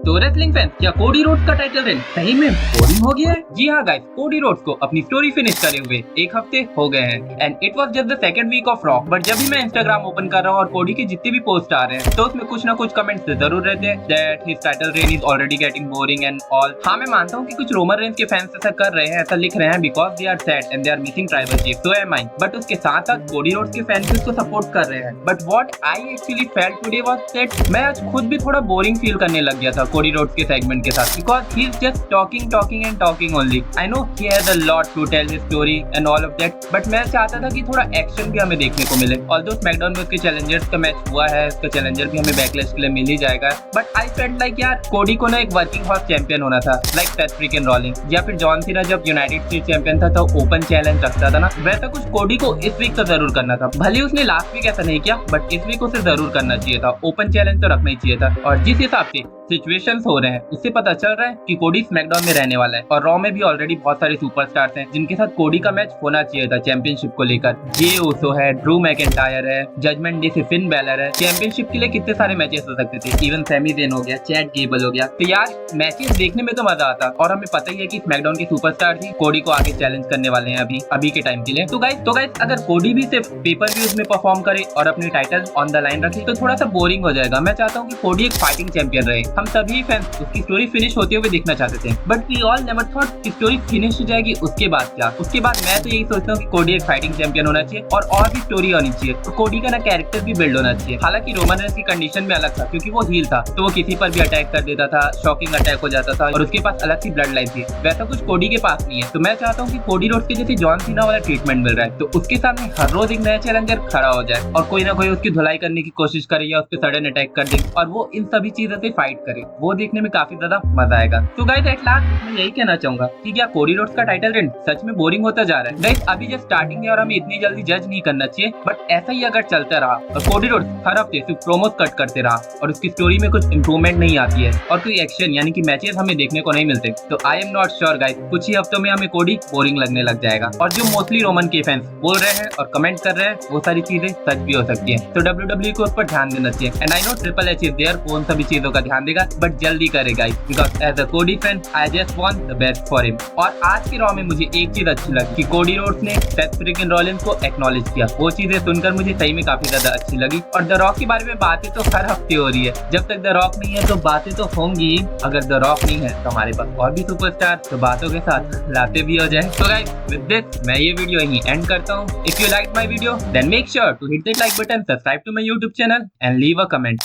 तो wrestling fans, क्या Cody Rhodes का टाइटल रेन सही में बोरिंग हो गया है? जी हाँ गाइस, कोडी रोड्स को अपनी स्टोरी फिनिश करे हुए एक हफ्ते हो गए हैं and it was just the second week of Raw. But जब भी मैं इंस्टाग्राम ओपन कर रहा हूँ और कोडी के जितने भी पोस्ट आ रहे हैं तो उसमें कुछ ना कुछ कमेंट्स जरूर रहते हैं that his title reign is already getting boring and all. हाँ, मैं मानता हूँ कि कुछ रोमन रेंस के फैंस ऐसा कर रहे हैं, ऐसा लिख रहे हैं because they are sad and they are missing tribal chief, so am I. But उसके साथ साथ कोडी रोड्स के फैंस भी उसको सपोर्ट कर रहे हैं। But what I actually felt today was that मैं आज खुद भी थोड़ा बोरिंग फील करने लग गया था कोडी रोड्स के सेगमेंट के साथ because he is just talking and talking only. I know he has a lot to tell his story and all of that, but मैं चाहता था कि थोड़ा एक्शन भी हमें देखने को मिले। ऑल्दो स्मैकडाउन में उसके चैलेंजर्स का मैच हुआ है, उसका चैलेंजर भी हमें बैकलैश के लिए मिल ही जाएगा। बट आई फेल्ट लाइक यार कोडी को ना एक वर्किंग हॉर्स चैंपियन होना था, लाइक सेथ फ्रीकिन रॉलिंस या फिर जॉन सीना जब यूनाइटेड स्टेट्स चैंपियन था तो ओपन चैलेंज रखता था ना, वैसा कुछ कोडी को इस वीक तो जरूर करना था। भले उसने लास्ट वीक ऐसा नहीं किया बट इस वीक उसे जरूर करना चाहिए था, ओपन चैलेंज तो रखना ही चाहिए था। और जिस हिसाब से सिचुएशंस हो रहे हैं उससे पता चल रहा है कि कोडी स्मैकडाउन में रहने वाला है और रॉ में भी ऑलरेडी बहुत सारे सुपरस्टार्स हैं जिनके साथ कोडी का मैच होना चाहिए था चैंपियनशिप को लेकर। जे ओसो है, ड्रू मैकिंटायर है, जजमेंट डे से फिन बैलर है। चैंपियनशिप के लिए कितने सारे मैचेस हो सकते थे, इवन सैमी ज़ेन हो गया, चैट गेबल हो गया। तो यार मैचेस देखने में तो मजा आता और हमें पता ही है कि स्मैकडाउन के सुपरस्टार ही कोडी को आगे चैलेंज करने वाले हैं अभी के टाइम के लिए। तो गाइस अगर कोडी भी सिर्फ पेपर व्यूज में परफॉर्म करे और अपनी टाइटल ऑन द लाइन रखे तो थोड़ा सा बोरिंग हो जाएगा। मैं चाहता हूँ कि कोडी एक फाइटिंग चैंपियन रहे। हम सभी फैंस उसकी स्टोरी फिनिश होते हुए देखना चाहते थे but we all never thought कि स्टोरी फिनिश हो जाएगी उसके बाद क्या। उसके बाद मैं तो यही सोचता हूँ कि कोडी एक फाइटिंग चैंपियन होना चाहिए और भी स्टोरी होनी चाहिए और कोडी का ना कैरेक्टर भी बिल्ड होना चाहिए। हालांकि रोमन रेंस की कंडीशन में अलग था क्योंकि वो हील था तो वो किसी पर भी अटैक कर देता था, शॉकिंग अटैक हो जाता था और उसके पास अलग सी ब्लड लाइन थी। वैसा कुछ कोडी के पास नहीं है। तो मैं चाहता हूँ कि कोडी रोड्स के जैसे जॉन सीना वाला ट्रीटमेंट मिल रहा है तो उसके सामने हर रोज एक नया चैलेंजर खड़ा हो जाए और कोई ना कोई उसकी धुलाई करने की कोशिश करे या उस पर सडन अटैक कर दे और वो इन सभी चीजों से फाइट करे। वो देखने में काफी ज्यादा मजा आएगा। तो गाइस एट लास्ट मैं यही कहना चाहूंगा कि क्या कोडी रोड्स का टाइटल रेन सच में बोरिंग होता जा रहा है? गाइस अभी जस्ट स्टार्टिंग है और हमें इतनी जल्दी जज नहीं करना चाहिए बट ऐसा ही अगर चलता रहा और कोडी रोड्स हर हफ्ते सिर्फ प्रोमोस कट करते रहा और उसकी स्टोरी में कुछ इंप्रूवमेंट नहीं आती है और कोई एक्शन यानी कि मैचेस हमें देखने को नहीं मिलते तो I am not sure guys कुछ ही हफ्तों में हमें कोडी बोरिंग लगने लग जाएगा। और जो मोस्टली रोमन के फैंस बोल रहे हैं और कमेंट कर रहे हैं वो सारी चीजें सच भी हो सकती है। तो WWE को उस पर ध्यान देना चाहिए and I know triple H is there, वो उन सभी चीजों का ध्यान देगा बट जल्दी करे गाइस बिकॉज एज अ कोडी fan I just want the best for him. और आज के रॉ में मुझे एक चीज अच्छी लगी कि कोडी रोड्स ने सेथ फ्रीकिन रॉलिंस को एक्नॉलेज किया। वो चीजें सुनकर मुझे सही में काफी ज्यादा अच्छी लगी। और द रॉक के बारे में बातें तो हर हफ्ते हो रही है, जब तक द रॉक नहीं है तो बातें तो होंगी। अगर द रॉक नहीं है तो हमारे पास और भी सुपरस्टार तो बातों के साथ लाते भी हो जाए। तो गाइस विद दिस मैं ये वीडियो यहीं एंड करता हूँ। If you like my video then make sure to hit that like button, subscribe to my YouTube channel and leave a comment.